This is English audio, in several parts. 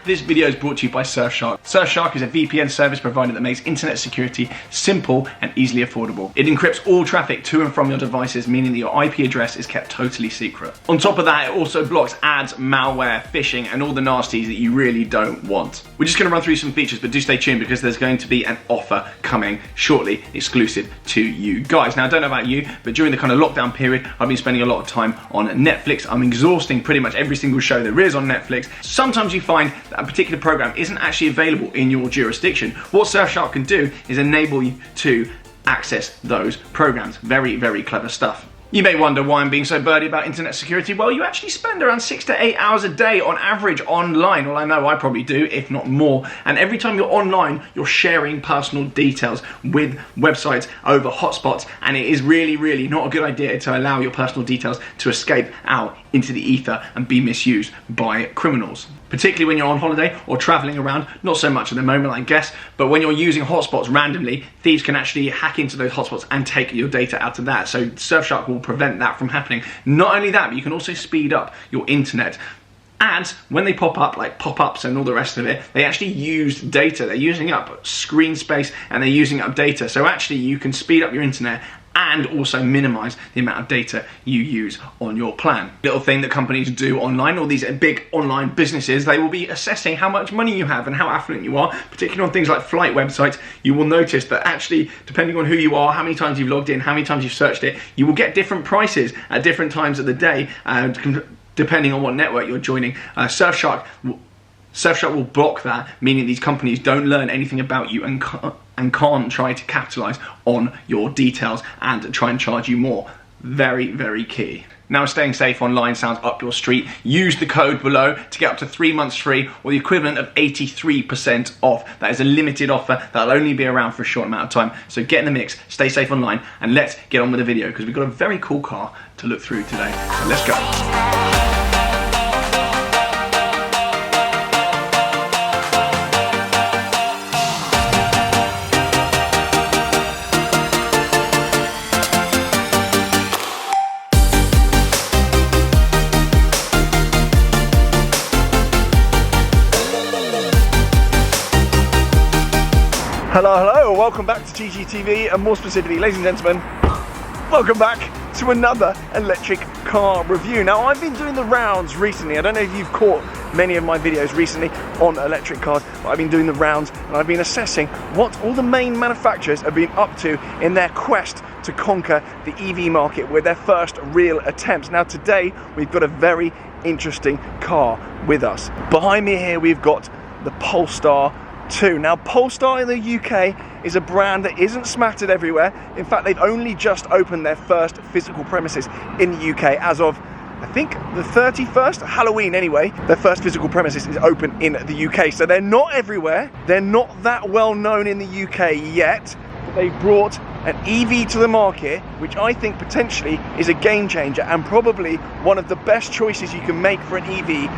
This video is brought to you by Surfshark. Surfshark is a VPN service provider that makes internet security simple and easily affordable. It encrypts all traffic to and from your devices, meaning that your IP address is kept totally secret. On top of that, it also blocks ads, malware, phishing, and all the nasties that you really don't want. We're just going to run through some features, but do stay tuned because there's going to be an offer coming shortly, exclusive to you guys. Now, I don't know about you, but during the kind of lockdown period, I've been spending a lot of time on Netflix. I'm exhausting pretty much every single show there is on Netflix. Sometimes you find that a particular program isn't actually available in your jurisdiction. What Surfshark can do is enable you to access those programs. Very, very clever stuff. You may wonder why I'm being so birdy about internet security. Well, you actually spend around 6 to 8 hours a day on average online. Well, I know I probably do, if not more. And every time you're online, you're sharing personal details with websites over hotspots. And it is really, really not a good idea to allow your personal details to escape out into the ether and be misused by criminals. Particularly when you're on holiday or traveling around, not so much at the moment, I guess, but when you're using hotspots randomly, thieves can actually hack into those hotspots and take your data out of that. So Surfshark will prevent that from happening. Not only that, but you can also speed up your internet. Ads, when they pop up, like pop-ups and all the rest of it, they actually use data. They're using up screen space and they're using up data. So actually you can speed up your internet and also minimize the amount of data you use on your plan. Little thing that companies do online, all these big online businesses, they will be assessing how much money you have and how affluent you are, particularly on things like flight websites. You will notice that actually, depending on who you are, how many times you've logged in, how many times you've searched it, you will get different prices at different times of the day, depending on what network you're joining. Surfshark will block that, meaning these companies don't learn anything about you and can't try to capitalize on your details and try and charge you more. Very, very key. Now, staying safe online sounds up your street. Use the code below to get up to 3 months free, or the equivalent of 83% off. That is a limited offer that'll only be around for a short amount of time. So get in the mix, stay safe online, and let's get on with the video because we've got a very cool car to look through today. So let's go. Hello, welcome back to TGTV, and more specifically, ladies and gentlemen, welcome back to another electric car review. Now, I've been doing the rounds recently. I don't know if you've caught many of my videos recently on electric cars, but I've been doing the rounds and I've been assessing what all the main manufacturers have been up to in their quest to conquer the EV market with their first real attempts. Now, today, we've got a very interesting car with us. Behind me here, we've got the Polestar 2. Now, Polestar in the UK is a brand that isn't smattered everywhere. In fact, they've only just opened their first physical premises in the UK as of, I think, the 31st, Halloween anyway. Their first physical premises is open in the UK. So they're not everywhere. They're not that well known in the UK yet. But they've brought an EV to the market, which I think potentially is a game changer and probably one of the best choices you can make for an EV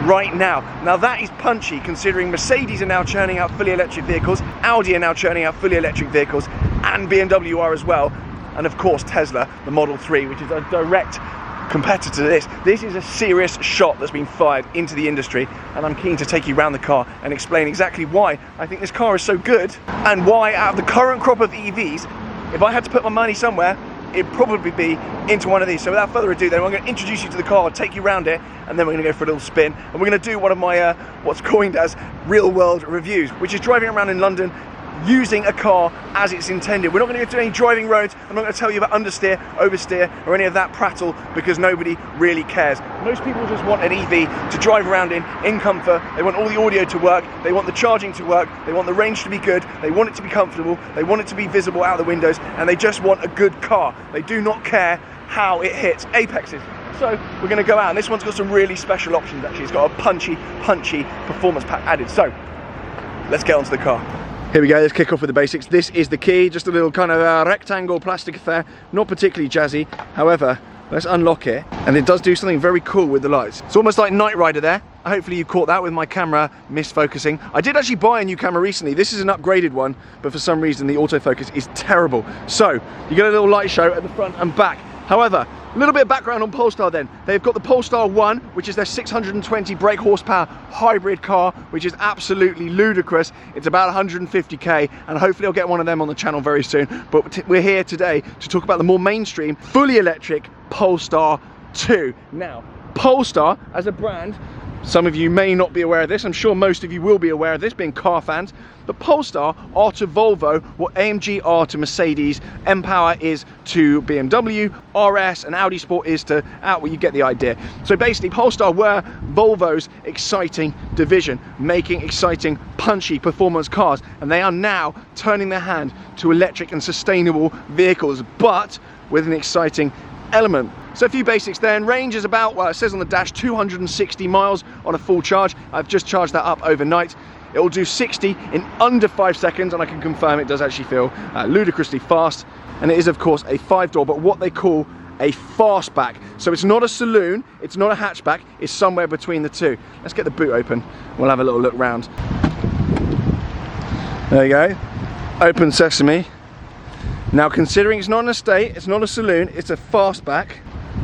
right now. Now, that is punchy considering Mercedes are now churning out fully electric vehicles, Audi are now churning out fully electric vehicles, and BMW are as well. And of course, Tesla, the Model 3, which is a direct competitor to this. This is a serious shot that's been fired into the industry, and I'm keen to take you around the car and explain exactly why I think this car is so good and why, out of the current crop of EVs, if I had to put my money somewhere, it'd probably be into one of these. So without further ado, then I'm going to introduce you to the car, take you around it, and then we're going to go for a little spin. And we're going to do one of my what's coined as real-world reviews, which is driving around in London using a car as it's intended. We're not going to go to any driving roads. I'm not going to tell you about understeer, oversteer, or any of that prattle because nobody really cares. Most people just want an EV to drive around in comfort. They want all the audio to work. They want the charging to work. They want the range to be good. They want it to be comfortable. They want it to be visible out the windows, and they just want a good car. They do not care how it hits apexes. So we're going to go out, and this one's got some really special options actually. It's got a punchy performance pack added. So let's get onto the car. Here we go, let's kick off with the basics. This is the key, just a little kind of rectangle plastic affair, not particularly jazzy. However, let's unlock it, and it does do something very cool with the lights. It's almost like Knight Rider there. Hopefully you caught that with my camera misfocusing. I did actually buy a new camera recently. This is an upgraded one, but for some reason the autofocus is terrible. So, you get a little light show at the front and back. However, A little bit of background on Polestar then. They've got the Polestar 1, which is their 620 brake horsepower hybrid car, which is absolutely ludicrous. It's about 150k, and hopefully I'll get one of them on the channel very soon. But we're here today to talk about the more mainstream, fully electric Polestar 2. Now, Polestar as a brand, some of you may not be aware of this, I'm sure most of you will be aware of this, being car fans, but Polestar are to Volvo what AMG are to Mercedes, M-Power is to BMW, RS and Audi Sport is to, well, you get the idea. So basically Polestar were Volvo's exciting division, making exciting, punchy performance cars, and they are now turning their hand to electric and sustainable vehicles, but with an exciting element. So a few basics then. Range is about, well, it says on the dash 260 miles on a full charge. I've just charged that up overnight. It will do 60 in under 5 seconds, and I can confirm it does actually feel ludicrously fast. And it is of course a 5-door, but what they call a fastback. So it's not a saloon, it's not a hatchback, it's somewhere between the two. Let's get the boot open. We'll have a little look round. There you go. Open sesame. Now, considering it's not an estate, it's not a saloon, it's a fastback,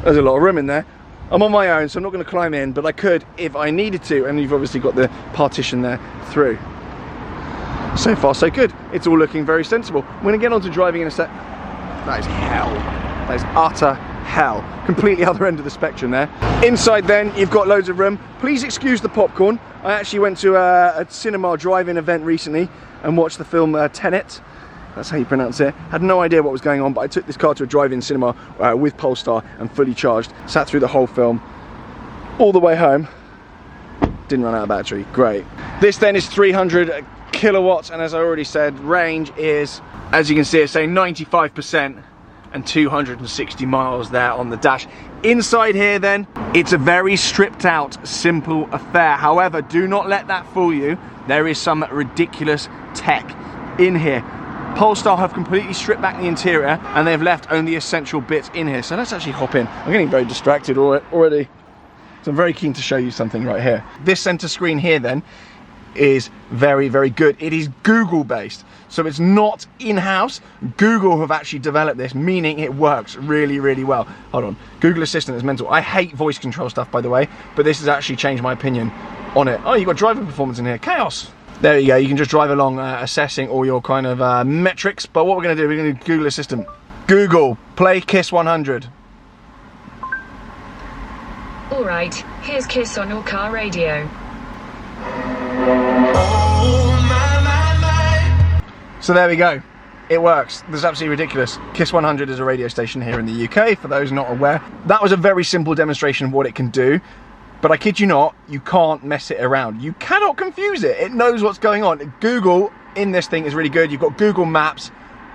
there's a lot of room in there. I'm on my own, so I'm not going to climb in, but I could if I needed to, and you've obviously got the partition there through. So far, so good. It's all looking very sensible. I'm going to get on to driving in a sec. That is hell. That is utter hell. Completely other end of the spectrum there. Inside then, you've got loads of room. Please excuse the popcorn. I actually went to a cinema drive-in event recently and watched the film Tenet. That's how you pronounce it. Had no idea what was going on, but I took this car to a drive-in cinema with Polestar and fully charged. Sat through the whole film, all the way home. Didn't run out of battery. Great. This then is 300 kilowatts, and as I already said, range is, as you can see, it's saying 95% and 260 miles there on the dash. Inside here then, it's a very stripped out, simple affair. However, do not let that fool you. There is some ridiculous tech in here. Polestar have completely stripped back the interior and they've left only essential bits in here. So let's actually hop in. I'm getting very distracted already. So I'm very keen to show you something right here. This center screen here then is very, very good. It is Google based. So it's not in-house. Google have actually developed this, meaning it works really, really well. Hold on. Google Assistant is mental. I hate voice control stuff, by the way, but this has actually changed my opinion on it. Oh, you've got driver performance in here. Chaos. There you go, you can just drive along assessing all your kind of metrics, but what we're going to do, we're going to do Google Assistant. Google, play Kiss 100. Alright, here's Kiss on your car radio. So there we go, it works. This is absolutely ridiculous. Kiss 100 is a radio station here in the UK, for those not aware. That was a very simple demonstration of what it can do. But I kid you not, you can't mess it around. You cannot confuse it. It knows what's going on. Google in this thing is really good. You've got Google Maps,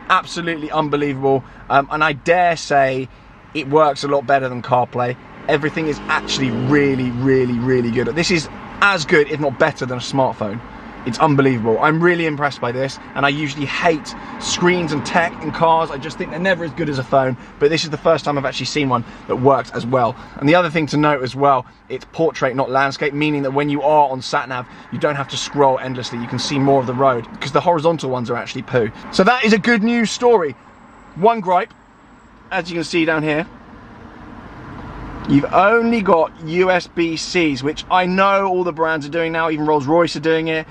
absolutely unbelievable. And I dare say it works a lot better than CarPlay. Everything is actually really, really, really good. This is as good, if not better, than a smartphone. It's unbelievable. I'm really impressed by this, and I usually hate screens and tech in cars. I just think they're never as good as a phone, but this is the first time I've actually seen one that works as well. And the other thing to note as well, it's portrait, not landscape, meaning that when you are on sat-nav, you don't have to scroll endlessly. You can see more of the road, because the horizontal ones are actually poo. So that is a good news story. One gripe, as you can see down here, you've only got USB-Cs, which I know all the brands are doing now, even Rolls-Royce are doing it.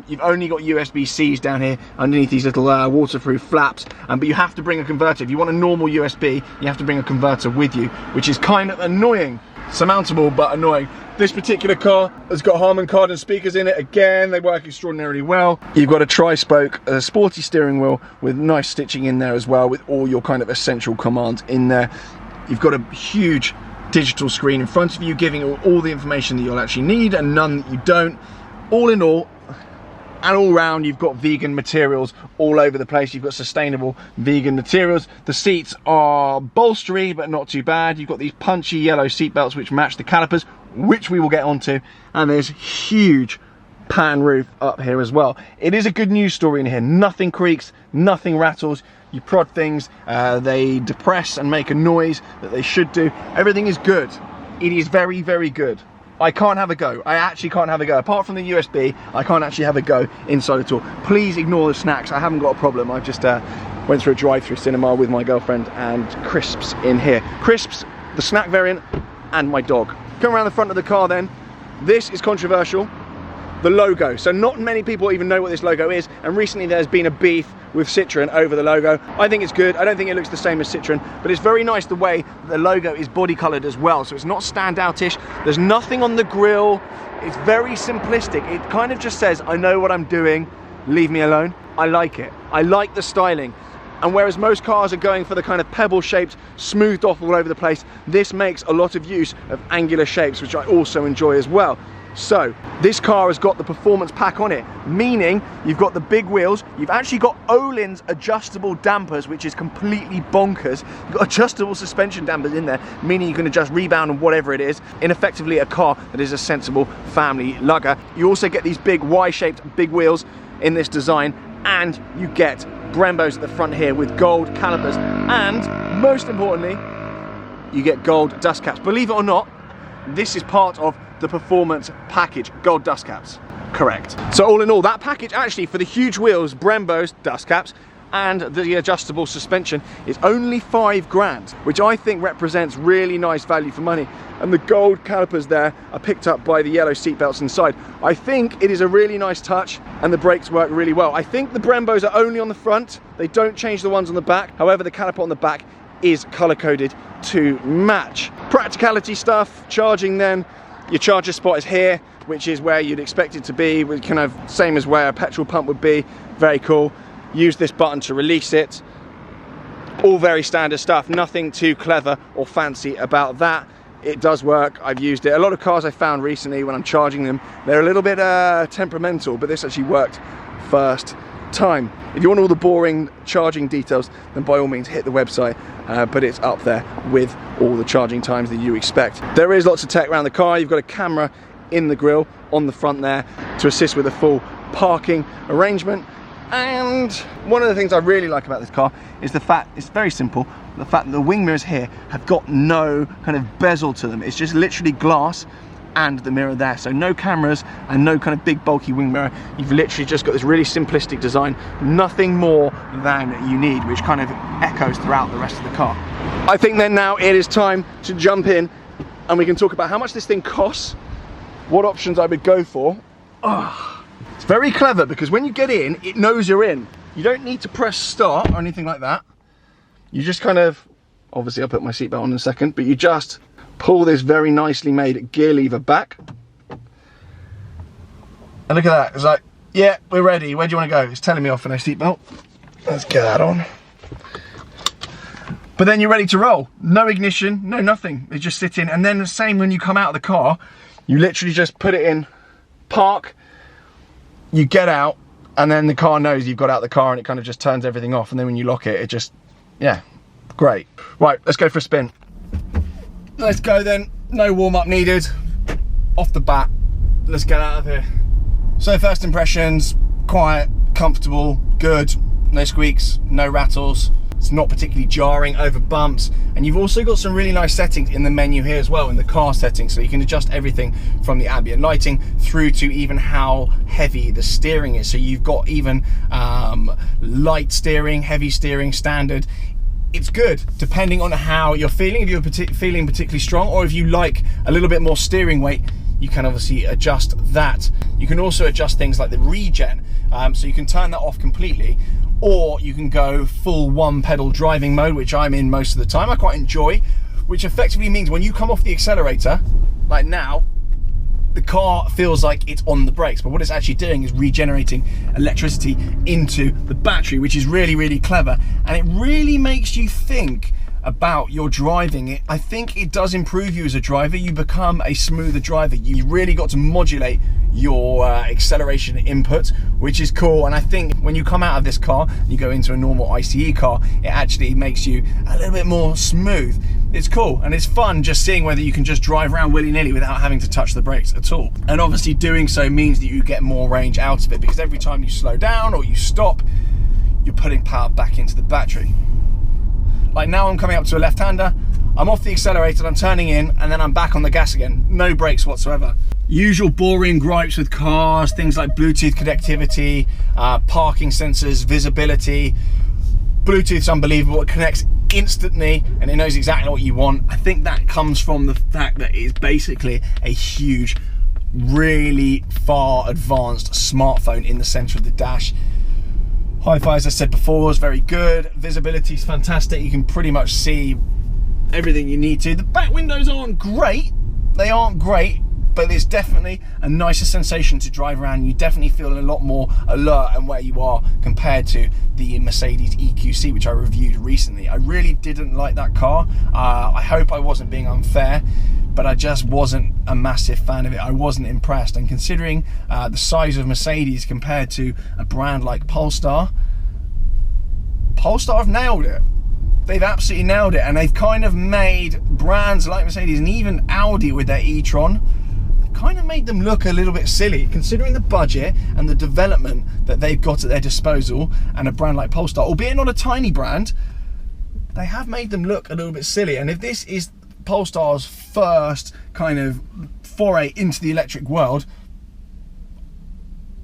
You've only got USB-Cs down here underneath these little waterproof flaps, but you have to bring a converter. If you want a normal USB, you have to bring a converter with you, which is kind of annoying. Surmountable, but annoying. This particular car has got Harman Kardon speakers in it. Again, they work extraordinarily well. You've got a tri-spoke, sporty steering wheel with nice stitching in there as well, with all your kind of essential commands in there. You've got a huge digital screen in front of you, giving you all the information that you'll actually need and none that you don't. All in all, and all round, you've got vegan materials all over the place. You've got sustainable vegan materials. The seats are bolstery, but not too bad. You've got these punchy yellow seat belts which match the calipers, which we will get onto. And there's huge pan roof up here as well. It is a good news story in here. Nothing creaks, nothing rattles. You prod things, they depress and make a noise that they should do. Everything is good. It is very, very good. I can't have a go. I actually can't have a go. Apart from the USB, I can't actually have a go inside at all. Please ignore the snacks. I haven't got a problem. I've just went through a drive-through cinema with my girlfriend and crisps in here. Crisps, the snack variant, and my dog. Come around the front of the car then. This is controversial. The logo. So not many people even know what this logo is, and recently there's been a beef with Citroen over the logo. I think it's good. I don't think it looks the same as Citroen, but it's very nice the way the logo is body colored as well, so it's not standoutish. There's nothing on the grille. It's very simplistic. It kind of just says, I know what I'm doing, leave me alone. I like it. I like the styling. And whereas most cars are going for the kind of pebble shaped, smoothed off all over the place, this makes a lot of use of angular shapes, which I also enjoy as well. So this car has got the performance pack on it, meaning you've got the big wheels, you've actually got Öhlins adjustable dampers, which is completely bonkers. You've got adjustable suspension dampers in there, meaning you can adjust rebound and whatever it is, in effectively a car that is a sensible family lugger. You also get these big Y-shaped big wheels in this design, and you get Brembos at the front here with gold calipers, and most importantly, you get gold dust caps. Believe it or not, this is part of the performance package, gold dust caps. Correct. So all in all, that package actually for the huge wheels, Brembos, dust caps, and the adjustable suspension is only £5 grand, which I think represents really nice value for money. And the gold calipers there are picked up by the yellow seat belts inside. I think it is a really nice touch, and the brakes work really well. I think the Brembos are only on the front. They don't change the ones on the back. However, the caliper on the back is color coded to match. Practicality stuff, charging then. Your charger spot is here, which is where you'd expect it to be, kind of same as where a petrol pump would be. Very cool. Use this button to release it. All very standard stuff, nothing too clever or fancy about that. It does work, I've used it. A lot of cars I found recently when I'm charging them, they're a little bit temperamental, but this actually worked first time. If you want all the boring charging details, then by all means hit the website, but it's up there with all the charging times that you expect. There is lots of tech around the car. You've got a camera in the grille on the front there to assist with the full parking arrangement. And one of the things I really like about this car is the fact, it's very simple, the fact that the wing mirrors here have got no kind of bezel to them. It's just literally glass and the mirror there, so no cameras and no kind of big bulky wing mirror. You've literally just got this really simplistic design, nothing more than you need, which kind of echoes throughout the rest of the car. I think then now it is time to jump in and we can talk about how much this thing costs, what options I would go for. It's very clever because when you get in, it knows you're in. You don't need to press start or anything like that. You just kind of, obviously I'll put my seatbelt on in a second, but you just pull this very nicely made gear lever back. And look at that, it's like, yeah, we're ready, where do you want to go? It's telling me off for no seatbelt. Let's get that on. But then you're ready to roll. No ignition, no nothing. They just sit in, and then the same when you come out of the car, you literally just put it in park, you get out, and then the car knows you've got out of the car and it kind of just turns everything off, and then when you lock it, it just, yeah, great. Right, let's go for a spin. Let's go then, no warm-up needed. Off the bat, let's get out of here. So first impressions, quiet, comfortable, good, no squeaks, no rattles. It's not particularly jarring over bumps, and you've also got some really nice settings in the menu here as well, in the car settings, so you can adjust everything from the ambient lighting through to even how heavy the steering is. So you've got even light steering, heavy steering, standard. It's good depending on how you're feeling. If you're feeling particularly strong, or if you like a little bit more steering weight, you can obviously adjust that. You can also adjust things like the regen, so you can turn that off completely, or you can go full one pedal driving mode, which I'm in most of the time. I quite enjoy, which effectively means when you come off the accelerator, like now, the car feels like it's on the brakes, but what it's actually doing is regenerating electricity into the battery, which is really, really clever. And it really makes you think about your driving. I think it does improve you as a driver. You become a smoother driver. You really got to modulate your acceleration input, which is cool. And I think when you come out of this car and you go into a normal ICE car, it actually makes you a little bit more smooth. It's cool and it's fun just seeing whether you can just drive around willy-nilly without having to touch the brakes at all. And obviously doing so means that you get more range out of it, because every time you slow down or you stop, you're putting power back into the battery. Like now I'm coming up to a left-hander, I'm off the accelerator, I'm turning in, and then I'm back on the gas again. No brakes whatsoever. Usual boring gripes with cars, things like Bluetooth connectivity, parking sensors, visibility. Bluetooth's unbelievable, it connects instantly, and it knows exactly what you want. I think that comes from the fact that it's basically a huge, really far advanced smartphone in the center of the dash. Hi-Fi, as I said before, is very good. Visibility is fantastic. You can pretty much see everything you need to. The back windows aren't great. They aren't great, but it's definitely a nicer sensation to drive around. You definitely feel a lot more alert and where you are compared to the Mercedes EQC, which I reviewed recently. I really didn't like that car. I hope I wasn't being unfair, but I just wasn't a massive fan of it. I wasn't impressed. And considering the size of Mercedes compared to a brand like Polestar, Polestar have nailed it. They've absolutely nailed it, and they've kind of made brands like Mercedes and even Audi with their E-tron, kind of made them look a little bit silly, considering the budget and the development that they've got at their disposal. And a brand like Polestar, albeit not a tiny brand, they have made them look a little bit silly. And if this is Polestar's first kind of foray into the electric world,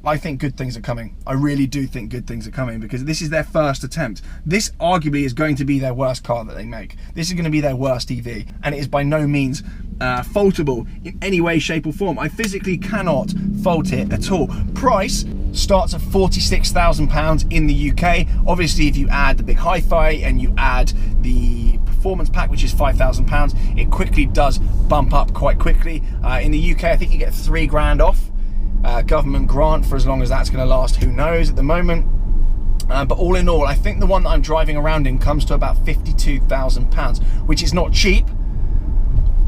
I think good things are coming. I really do think good things are coming, because this is their first attempt. This arguably is going to be their worst car that they make. This is going to be their worst EV, and it is by no means faultable in any way, shape or form. I physically cannot fault it at all. Price starts at £46,000 in the UK. Obviously, if you add the big hi-fi and you add the performance pack, which is £5,000, it quickly does bump up quite quickly. In the UK, I think you get £3 off. Government grant for as long as that's going to last, who knows at the moment. But all in all, I think the one that I'm driving around in comes to about £52,000, which is not cheap,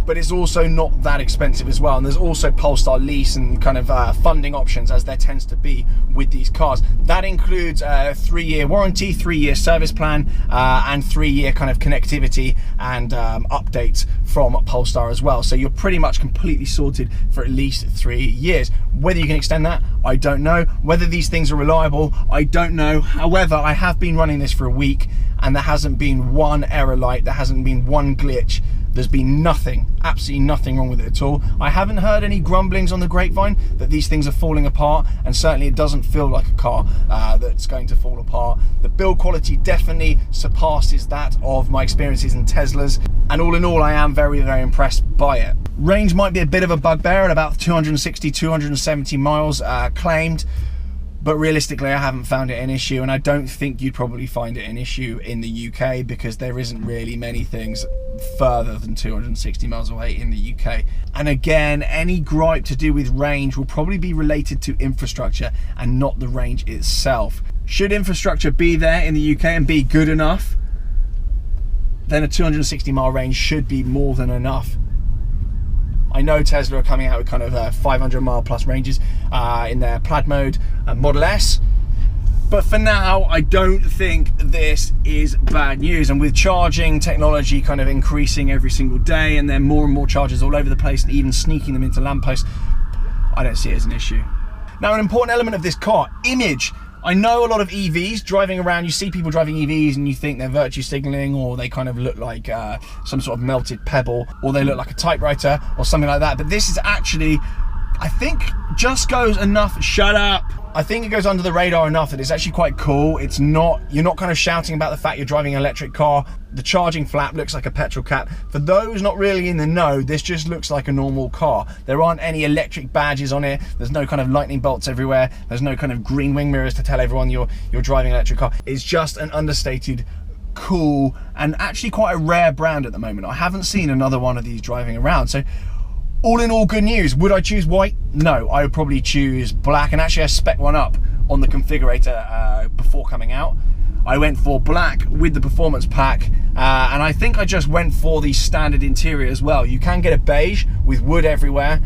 but it's also not that expensive as well. And there's also Polestar lease and kind of funding options, as there tends to be with these cars. That includes a 3-year warranty, 3-year service plan, and 3-year kind of connectivity and updates from Polestar as well. So you're pretty much completely sorted for at least 3 years. Whether you can extend that, I don't know. Whether these things are reliable, I don't know. However, I have been running this for a week, and there hasn't been one error light, there hasn't been one glitch. There's been nothing, absolutely nothing wrong with it at all. I haven't heard any grumblings on the grapevine that these things are falling apart, and certainly it doesn't feel like a car that's going to fall apart. The build quality definitely surpasses that of my experiences in Teslas, and all in all, I am very, very impressed by it. Range might be a bit of a bugbear at about 260, 270 miles claimed, but realistically, I haven't found it an issue, and I don't think you'd probably find it an issue in the UK, because there isn't really many things further than 260 miles away in the UK. And again, any gripe to do with range will probably be related to infrastructure and not the range itself. Should infrastructure be there in the UK and be good enough, then a 260 mile range should be more than enough. I know Tesla are coming out with kind of 500 mile plus ranges in their Plaid mode Model S. But for now, I don't think this is bad news. And with charging technology kind of increasing every single day, and then more and more chargers all over the place, and even sneaking them into lampposts, I don't see it as an issue. Now, an important element of this car, image. I know a lot of EVs driving around, you see people driving EVs and you think they're virtue signaling, or they kind of look like some sort of melted pebble, or they look like a typewriter or something like that. But this is actually, I think, just goes enough, shut up. I think it goes under the radar enough that it's actually quite cool. It's not, you're not kind of shouting about the fact you're driving an electric car. The charging flap looks like a petrol cap. For those not really in the know, this just looks like a normal car. There aren't any electric badges on it. There's no kind of lightning bolts everywhere. There's no kind of green wing mirrors to tell everyone you're driving an electric car. It's just an understated, cool, and actually quite a rare brand at the moment. I haven't seen another one of these driving around. So all in all, good news. Would I choose white? No, I would probably choose black. And actually, I spec one up on the configurator before coming out. I went for black with the performance pack, and I think I just went for the standard interior as well. You can get a beige with wood everywhere,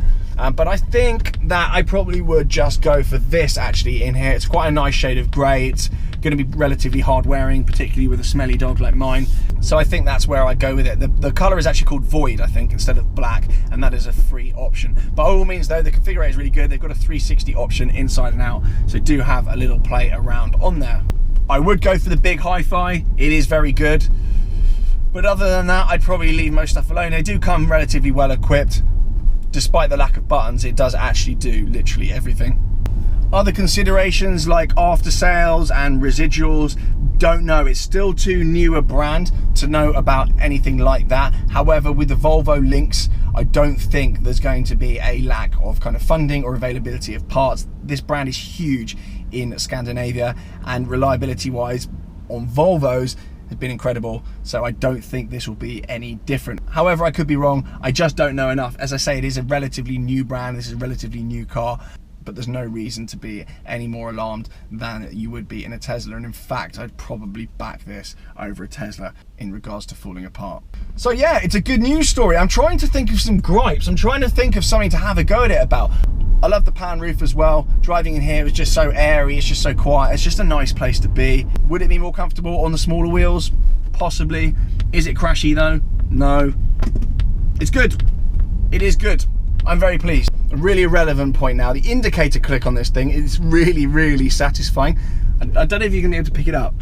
but I think that I probably would just go for this actually in here. It's quite a nice shade of grey. It's going to be relatively hard wearing, particularly with a smelly dog like mine. So I think that's where I go with it. The colour is actually called Void, I think, instead of black, and that is a free option. By all means though, the configurator is really good. They've got a 360 option inside and out, so do have a little play around on there. I would go for the big hi-fi. It is very good. But other than that, I'd probably leave most stuff alone. They do come relatively well equipped. Despite the lack of buttons, it does actually do literally everything. Other considerations like after sales and residuals, don't know. It's still too new a brand to know about anything like that. However, with the Volvo links, I don't think there's going to be a lack of kind of funding or availability of parts. This brand is huge in Scandinavia, and reliability wise on Volvos has been incredible, so I don't think this will be any different. However, I could be wrong. I just don't know enough. As I say, it is a relatively new brand. This is a relatively new car, but there's no reason to be any more alarmed than you would be in a Tesla. And in fact, I'd probably back this over a Tesla in regards to falling apart. So yeah, it's a good news story. I'm trying to think of some gripes. I'm trying to think of something to have a go at it about. I love the pan roof as well. Driving in here is just so airy, it's just so quiet. It's just a nice place to be. Would it be more comfortable on the smaller wheels? Possibly. Is it crashy though? No. It's good. It is good. I'm very pleased. A really irrelevant point now. The indicator click on this thing is really, really satisfying. I don't know if you're gonna be able to pick it up.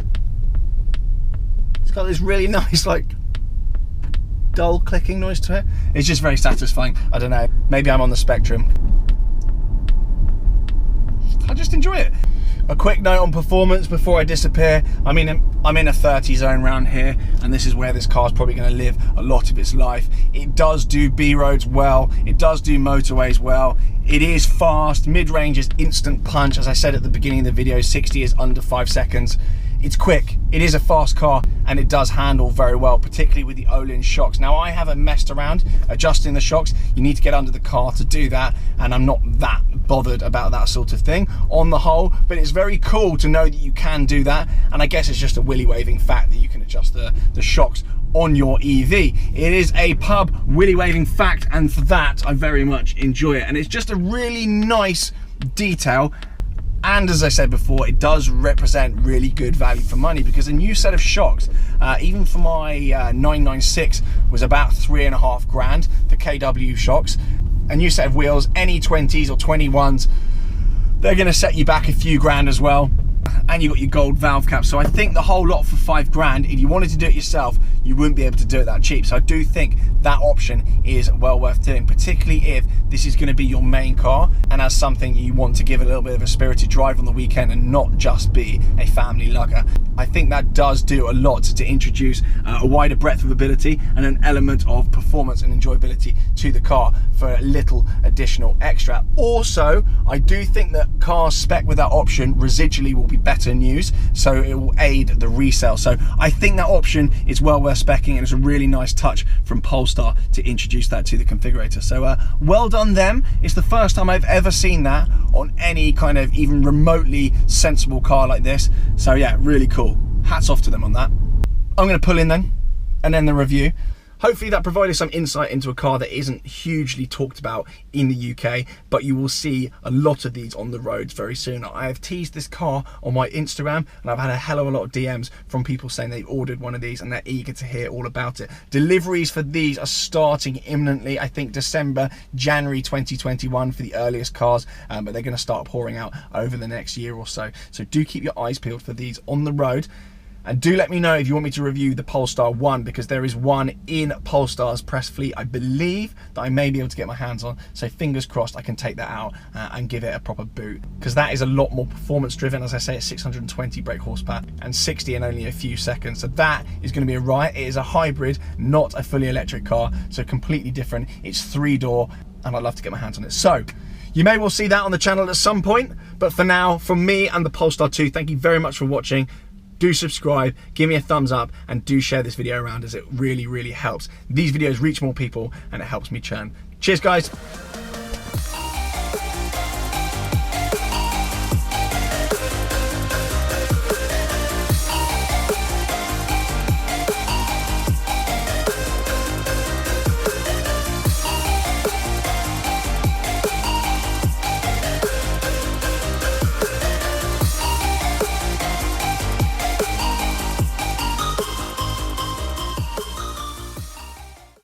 It's got this really nice, like, dull clicking noise to it. It's just very satisfying. I don't know. Maybe I'm on the spectrum. I just enjoy it. A quick note on performance before I disappear. I'm in a 30 zone round here, and this is where this car's probably going to live a lot of its life. It does do B roads well. It does do motorways well. It is fast. Mid-range is instant punch. As I said at the beginning of the video, 60 is under 5 seconds. It's quick, it is a fast car, and it does handle very well, particularly with the Öhlins shocks. Now, I haven't messed around adjusting the shocks. You need to get under the car to do that, and I'm not that bothered about that sort of thing on the whole, but it's very cool to know that you can do that, and I guess it's just a willy-waving fact that you can adjust the shocks on your EV. It is a pub willy-waving fact, and for that, I very much enjoy it, and it's just a really nice detail. And as I said before, it does represent really good value for money, because a new set of shocks, even for my 996, was about 3.5 grand, the KW shocks. A new set of wheels, any 20s or 21s, they're going to set you back a few grand as well. And you got your gold valve cap. So I think the whole lot for 5 grand, if you wanted to do it yourself, you wouldn't be able to do it that cheap. So I do think that option is well worth doing, particularly if this is going to be your main car and as something you want to give a little bit of a spirited drive on the weekend and not just be a family lugger. I think that does do a lot to introduce a wider breadth of ability and an element of performance and enjoyability to the car for a little additional extra. Also, I do think that cars spec with that option residually will be better news, so it will aid the resale. So I think that option is well worth speccing, and it's a really nice touch from Polestar to introduce that to the configurator. So well done them. It's the first time I've ever seen that on any kind of even remotely sensible car like this. So yeah, really cool. Hats off to them on that. I'm going to pull in then and end the review. Hopefully that provided some insight into a car that isn't hugely talked about in the UK, but you will see a lot of these on the roads very soon. I have teased this car on my Instagram, and I've had a hell of a lot of DMs from people saying they've ordered one of these and they're eager to hear all about it. Deliveries for these are starting imminently. I think December, January 2021 for the earliest cars, but they're going to start pouring out over the next year or so. So do keep your eyes peeled for these on the road. And do let me know if you want me to review the Polestar 1, because there is one in Polestar's press fleet, I believe, that I may be able to get my hands on. So fingers crossed I can take that out and give it a proper boot, because that is a lot more performance driven. As I say, it's 620 brake horsepower and 60 in only a few seconds. So that is going to be a riot. It is a hybrid, not a fully electric car, so completely different. It's 3-door, and I'd love to get my hands on it. So you may well see that on the channel at some point, but for now, from me and the Polestar 2, thank you very much for watching. Do subscribe, give me a thumbs up, and do share this video around, as it really, really helps these videos reach more people and it helps me churn. Cheers, guys.